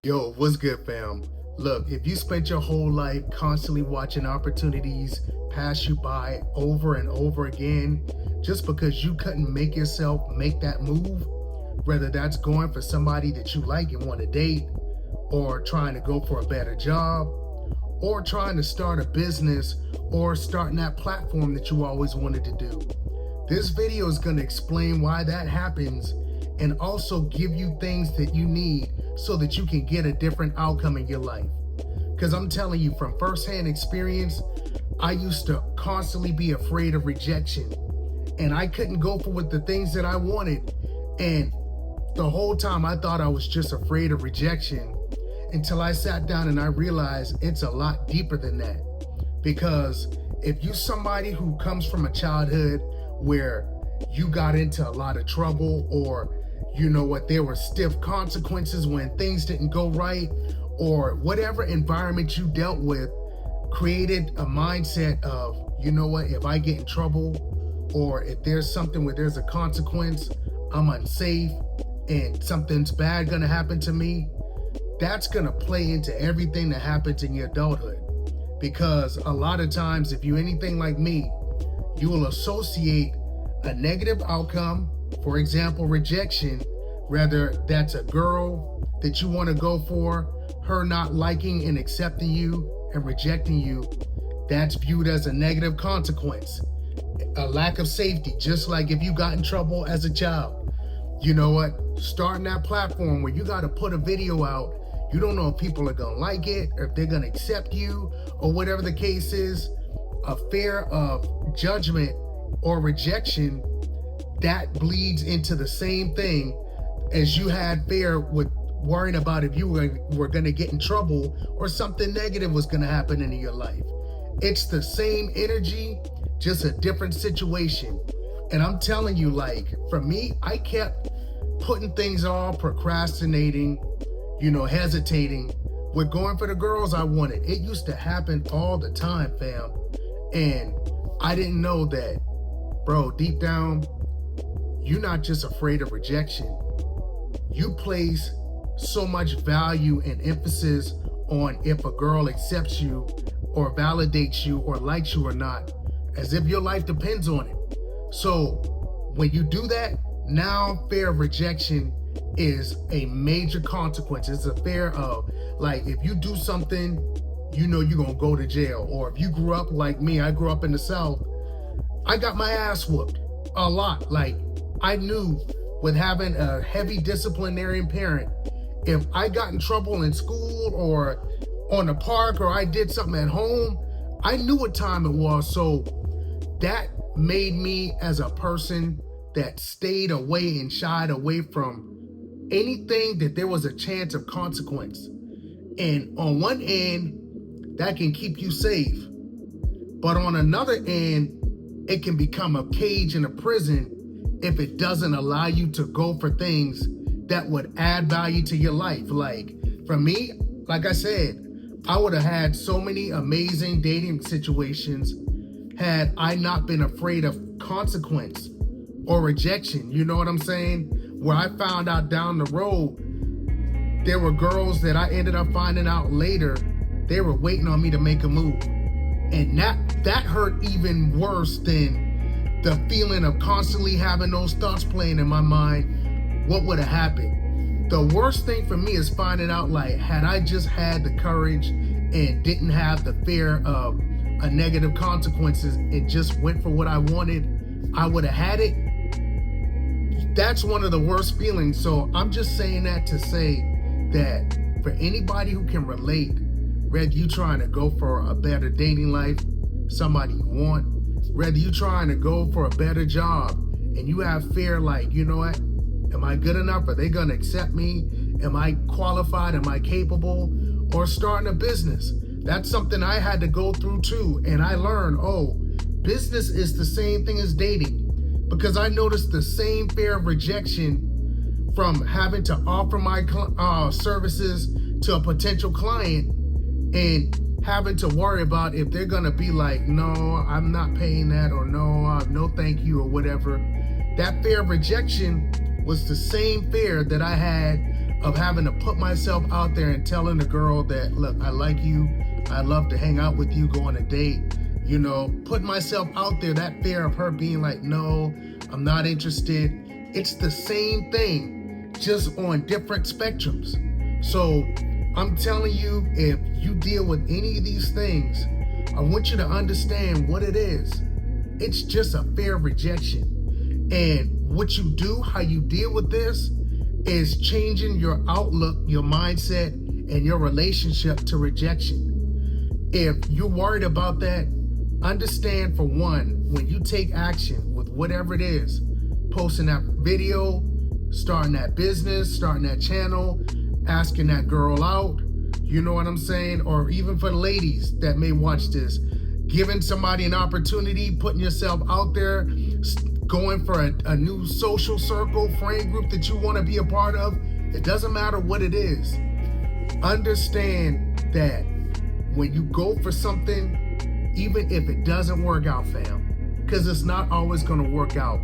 Yo, what's good, fam? Look, if you spent your whole life constantly watching opportunities pass you by over and over again just because you couldn't make yourself make that move, whether that's going for somebody that you like and want to date, or trying to go for a better job, or trying to start a business, or starting that platform that you always wanted to do. This video is going to explain why that happens and also give you things that you need so that you can get a different outcome in your life. Because I'm telling you from firsthand experience, I used to constantly be afraid of rejection, and I couldn't go for the things that I wanted. And the whole time I thought I was just afraid of rejection until I sat down and I realized it's a lot deeper than that. Because if you're somebody who comes from a childhood where you got into a lot of trouble, or you know what, there were stiff consequences when things didn't go right, or whatever environment you dealt with created a mindset of, you know what, if I get in trouble, or if there's something where there's a consequence, I'm unsafe and something's bad gonna happen to me, that's gonna play into everything that happens in your adulthood. Because a lot of times, if you're anything like me, you will associate a negative outcome, for example, rejection, whether that's a girl that you want to go for, her not liking and accepting you and rejecting you, that's viewed as a negative consequence, a lack of safety. Just like if you got in trouble as a child, you know what, starting that platform where you got to put a video out, you don't know if people are going to like it or if they're going to accept you or whatever the case is, a fear of judgment or rejection, that bleeds into the same thing as you had fear with worrying about if you were going to get in trouble or something negative was going to happen in your life. It's the same energy, just a different situation. And I'm telling you, like, for me, I kept putting things off, procrastinating, hesitating with going for the girls I wanted. It used to happen all the time, fam. And I didn't know that, bro, deep down, you're not just afraid of rejection. You place so much value and emphasis on if a girl accepts you or validates you or likes you or not, as if your life depends on it. So when you do that, now fear of rejection is a major consequence. It's a fear of, like, if you do something, you're gonna go to jail. Or if you grew up like me, I grew up in the South, I got my ass whooped a lot. Like, I knew with having a heavy disciplinarian parent, if I got in trouble in school or on the park, or I did something at home, I knew what time it was. So that made me as a person that stayed away and shied away from anything that there was a chance of consequence. And on one end, that can keep you safe. But on another end, it can become a cage and a prison if it doesn't allow you to go for things that would add value to your life. Like, for me, like I said, I would have had so many amazing dating situations had I not been afraid of consequence or rejection. You know what I'm saying? Where I found out down the road, there were girls that I ended up finding out later, they were waiting on me to make a move. And that hurt even worse than the feeling of constantly having those thoughts playing in my mind. What would have happened? The worst thing for me is finding out, like, had I just had the courage and didn't have the fear of a negative consequences and just went for what I wanted, I would have had it. That's one of the worst feelings. So I'm just saying that to say that for anybody who can relate, whether you trying to go for a better dating life, somebody you want, whether you trying to go for a better job and you have fear, like, you know what, am I good enough? Are they going to accept me? Am I qualified? Am I capable? Or starting a business. That's something I had to go through too. And I learned, business is the same thing as dating, because I noticed the same fear of rejection from having to offer my services to a potential client and having to worry about if they're gonna be like, no, I'm not paying that, or no thank you, or whatever. That fear of rejection was the same fear that I had of having to put myself out there and telling the girl that, look, I like you, I'd love to hang out with you, go on a date, you know, put myself out there, that fear of her being like, no, I'm not interested. It's the same thing, just on different spectrums. So I'm telling you, if you deal with any of these things, I want you to understand what it is. It's just a fear of rejection. And what you do, how you deal with this, is changing your outlook, your mindset, and your relationship to rejection. If you're worried about that, understand, for one, when you take action with whatever it is, posting that video, starting that business, starting that channel, asking that girl out, you know what I'm saying? Or even for the ladies that may watch this, giving somebody an opportunity, putting yourself out there, going for a new social circle, friend group that you want to be a part of. It doesn't matter what it is. Understand that when you go for something, even if it doesn't work out, fam, because it's not always going to work out,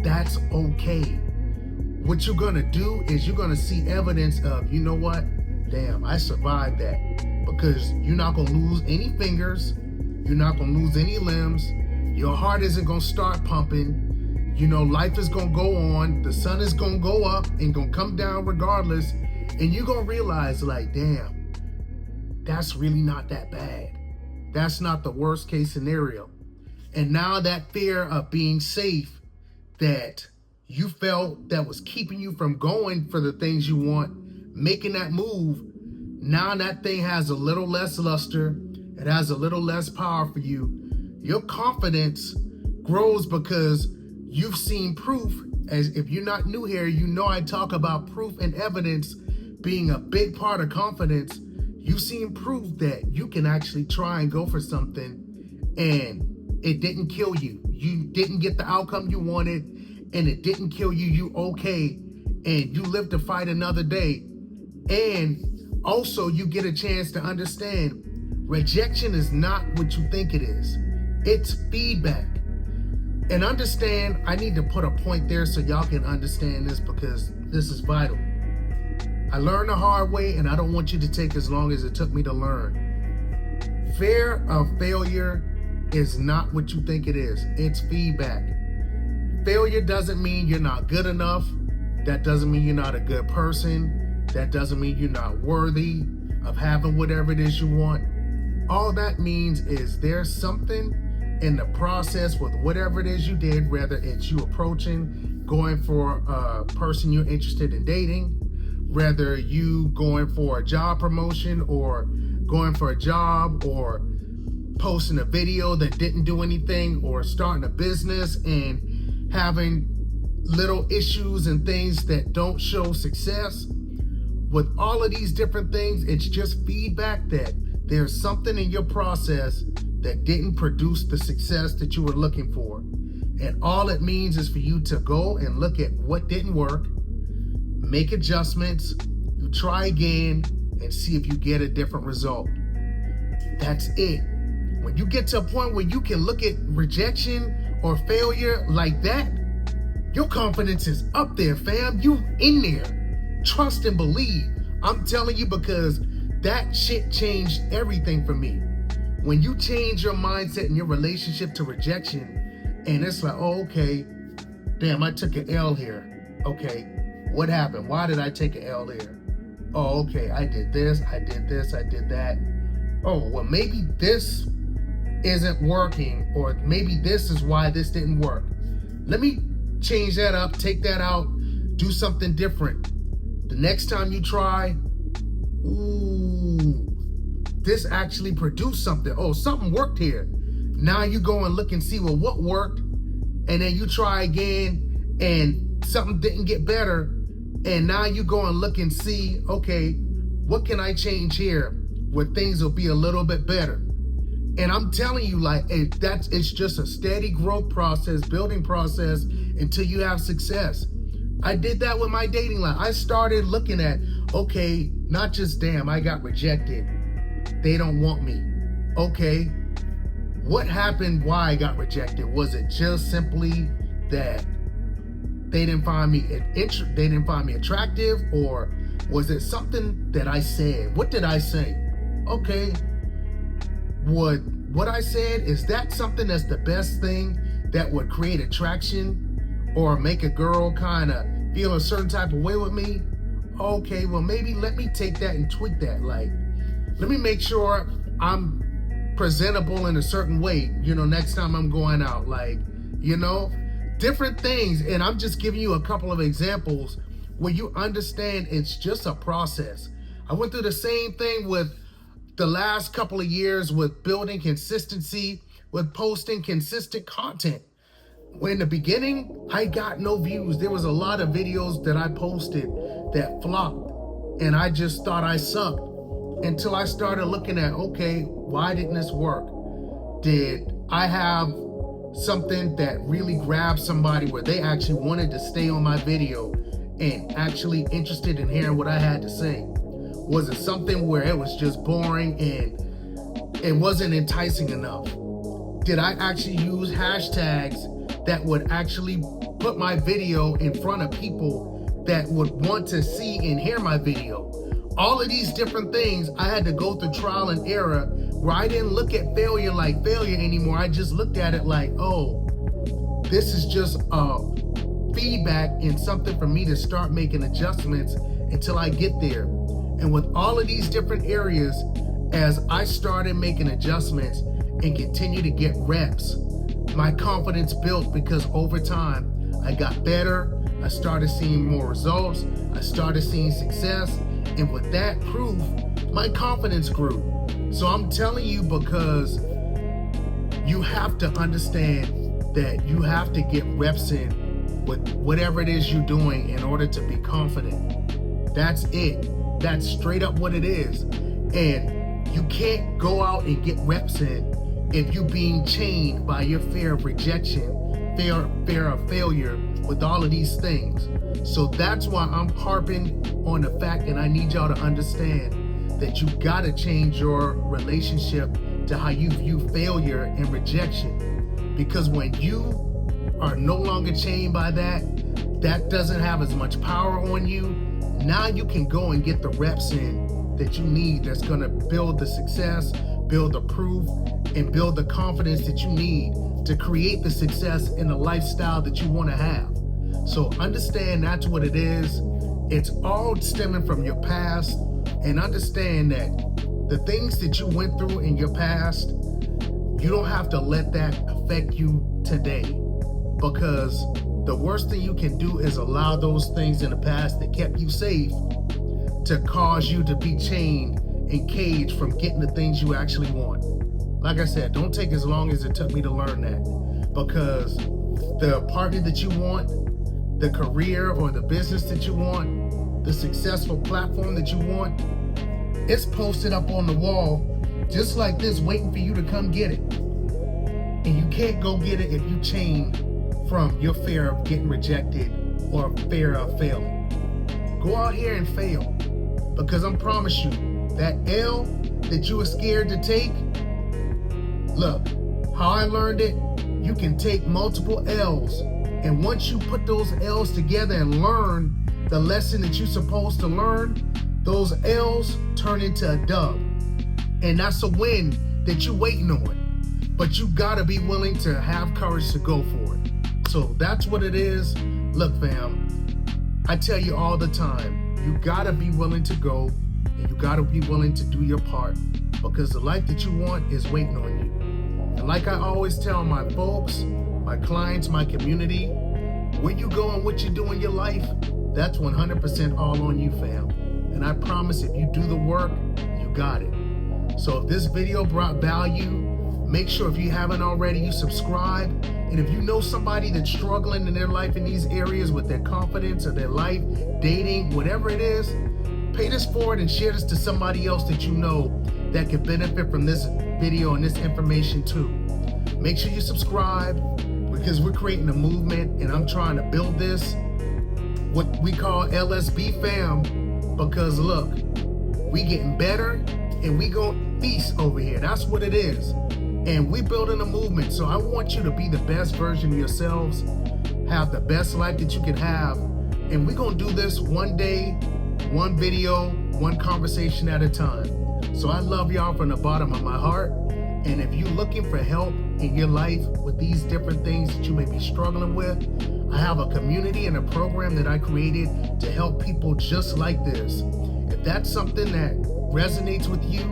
that's okay. What you're going to do is you're going to see evidence of, you know what? Damn, I survived that. Because you're not going to lose any fingers. You're not going to lose any limbs. Your heart isn't going to start pumping. You know, life is going to go on. The sun is going to go up and going to come down regardless. And you're going to realize, like, damn, that's really not that bad. That's not the worst case scenario. And now that fear of being safe that you felt that was keeping you from going for the things you want, making that move, now that thing has a little less luster. It has a little less power for you. Your confidence grows because you've seen proof. As if you're not new here, you know I talk about proof and evidence being a big part of confidence. You've seen proof that you can actually try and go for something and it didn't kill you. You didn't get the outcome you wanted and it didn't kill you. You okay, and you live to fight another day. And also you get a chance to understand rejection is not what you think it is. It's feedback. And understand, I need to put a point there so y'all can understand this because this is vital. I learned the hard way and I don't want you to take as long as it took me to learn. Fear of failure is not what you think it is. It's feedback. Failure doesn't mean you're not good enough. That doesn't mean you're not a good person. That doesn't mean you're not worthy of having whatever it is you want. All that means is there's something in the process with whatever it is you did, whether it's you approaching, going for a person you're interested in dating, whether you going for a job promotion or going for a job or posting a video that didn't do anything or starting a business and having little issues and things that don't show success. With all of these different things, it's just feedback that there's something in your process that didn't produce the success that you were looking for. And all it means is for you to go and look at what didn't work, make adjustments, you try again, and see if you get a different result. That's it. When you get to a point where you can look at rejection or failure like that, your confidence is up there, fam. You in there. Trust and believe. I'm telling you, because that shit changed everything for me. When you change your mindset and your relationship to rejection, and it's like, oh, okay, damn, I took an L here. Okay, what happened? Why did I take an L here? Oh, okay, I did this, I did this, I did that. Oh, well, maybe this isn't working, or maybe this is why this didn't work. Let me change that up, take that out, do something different. The next time you try, ooh, this actually produced something. Oh, something worked here. Now you go and look and see, well, what worked? And then you try again and something didn't get better. And now you go and look and see, okay, what can I change here where things will be a little bit better? And I'm telling you, like, it's just a steady growth process, building process until you have success. I did that with my dating life. I started looking at, okay, not just damn, I got rejected. They don't want me. Okay, what happened? Why I got rejected? Was it just simply that they didn't find me attractive, or Was it something that I said? What did I say? Okay, what I said, is that something that's the best thing that would create attraction or make a girl kind of feel a certain type of way with me? Okay, well, maybe let me take that and tweak that. Like, let me make sure I'm presentable in a certain way, next time I'm going out. Like, different things. And I'm just giving you a couple of examples where you understand it's just a process. I went through the same thing with the last couple of years with building consistency, with posting consistent content. When in the beginning, I got no views. There was a lot of videos that I posted that flopped, and I just thought I sucked until I started looking at, okay, why didn't this work? Did I have something that really grabbed somebody where they actually wanted to stay on my video and actually interested in hearing what I had to say? Was it something where it was just boring and it wasn't enticing enough? Did I actually use hashtags that would actually put my video in front of people that would want to see and hear my video? All of these different things, I had to go through trial and error, where I didn't look at failure like failure anymore. I just looked at it like, oh, this is just feedback and something for me to start making adjustments until I get there. And with all of these different areas, as I started making adjustments and continue to get reps, my confidence built, because over time I got better. I started seeing more results. I started seeing success. And with that proof, my confidence grew. So I'm telling you, because you have to understand that you have to get reps in with whatever it is you're doing in order to be confident. That's it. That's straight up what it is. And you can't go out and get reps in if you're being chained by your fear of rejection, fear of failure, with all of these things. So that's why I'm harping on the fact, and I need y'all to understand that you gotta change your relationship to how you view failure and rejection. Because when you are no longer chained by that, that doesn't have as much power on you. Now you can go and get the reps in that you need, that's gonna build the success, build the proof, and build the confidence that you need to create the success in the lifestyle that you wanna have. So understand that's what it is. It's all stemming from your past, and understand that the things that you went through in your past, you don't have to let that affect you today, because the worst thing you can do is allow those things in the past that kept you safe to cause you to be chained and caged from getting the things you actually want. Like I said, don't take as long as it took me to learn that, because the partner that you want, the career or the business that you want, the successful platform that you want, it's posted up on the wall just like this, waiting for you to come get it. And you can't go get it if you chained from your fear of getting rejected or fear of failing. Go out here and fail, because I promise you, that L that you were scared to take, look, how I learned it, you can take multiple L's. And once you put those L's together and learn the lesson that you're supposed to learn, those L's turn into a dub. And that's a win that you're waiting on. But you gotta be willing to have courage to go for it. So that's what it is. Look, fam, I tell you all the time, you gotta be willing to go, and you gotta be willing to do your part, because the life that you want is waiting on you. And like I always tell my folks, my clients, my community, where you go and what you do in your life, that's 100% all on you, fam. And I promise, if you do the work, you got it. So if this video brought value, make sure, if you haven't already, you subscribe. And if you know somebody that's struggling in their life in these areas with their confidence or their life, dating, whatever it is, pay this forward and share this to somebody else that you know that could benefit from this video and this information too. Make sure you subscribe, because we're creating a movement, and I'm trying to build this, what we call LSB fam, because look, we getting better and we going feast over here. That's what it is. And we building a movement. So I want you to be the best version of yourselves, have the best life that you can have. And we're going to do this one day one video, one conversation at a time. So I love y'all from the bottom of my heart. And if you're looking for help in your life with these different things that you may be struggling with, I have a community and a program that I created to help people just like this. If that's something that resonates with you,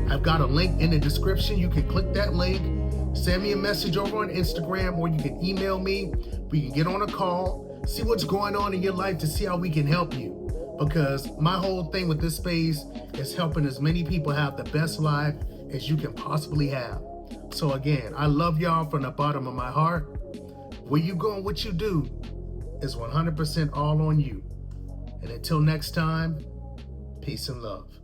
I've got a link in the description. You can click that link, send me a message over on Instagram, or you can email me. We can get on a call, see what's going on in your life to see how we can help you. Because my whole thing with this space is helping as many people have the best life as you can possibly have. So again, I love y'all from the bottom of my heart. Where you go and what you do is 100% all on you. And until next time, peace and love.